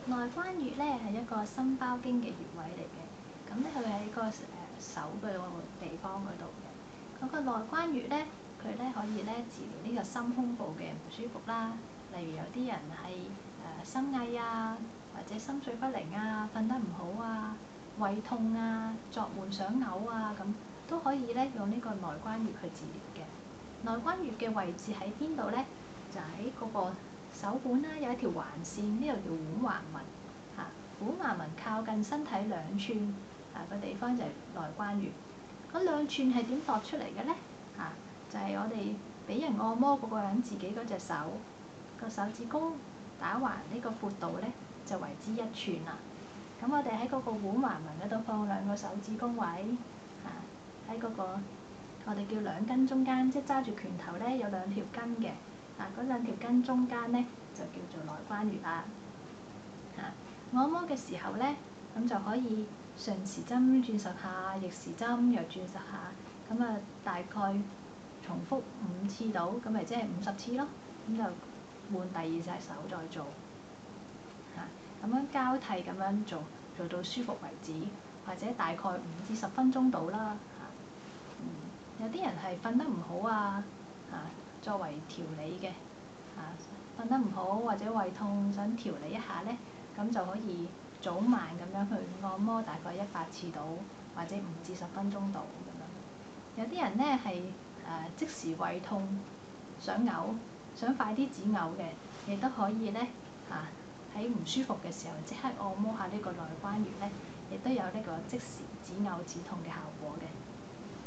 內關穴咧係一個心包經嘅穴位嚟嘅，咁咧佢喺個手嘅地方嗰度嘅。嗰個內關穴咧，佢咧可以咧治療呢個心胸部嘅唔舒服啦。例如有啲人係心翳啊，或者心緒不寧啊，瞓得唔好啊，胃痛啊，作悶想嘔啊，咁都可以咧用呢個內關穴去治療嘅。內關穴嘅位置喺邊度咧？就喺嗰個手腕啦，有一條橫線，呢度叫腕橫紋嚇。腕橫紋靠近身體2寸個地方就係內關穴。嗰2寸係點度出嚟嘅咧？就係我哋俾人按摩嗰個人自己嗰隻手個手指公打橫呢個闊度咧，就為之1寸啦。咁我哋喺嗰個腕橫紋嗰度放2個手指公位喺嗰個我哋叫2筋中間，即係揸住拳頭咧有2條筋嘅。嗰2條筋中間咧就叫做內關穴啦。按摩嘅時候咧，咁就可以順時針轉10下，逆時針又轉10下，咁大概重複5次到，咁咪即係50次咯。咁就換第2隻手再做咁樣交替咁樣做到舒服為止，或者大概5至10分鐘到啦。有啲人係瞓得唔好作為調理嘅瞓得唔好或者胃痛想調理一下咧，咁就可以早晚咁樣去按摩，大概100次到，或者5至10分鐘到咁樣。有啲人咧係即時胃痛想嘔，想快啲止嘔嘅，亦都可以咧喺唔舒服嘅時候即刻按摩下呢個內關穴咧，亦都有呢個即時止嘔止痛嘅效果嘅。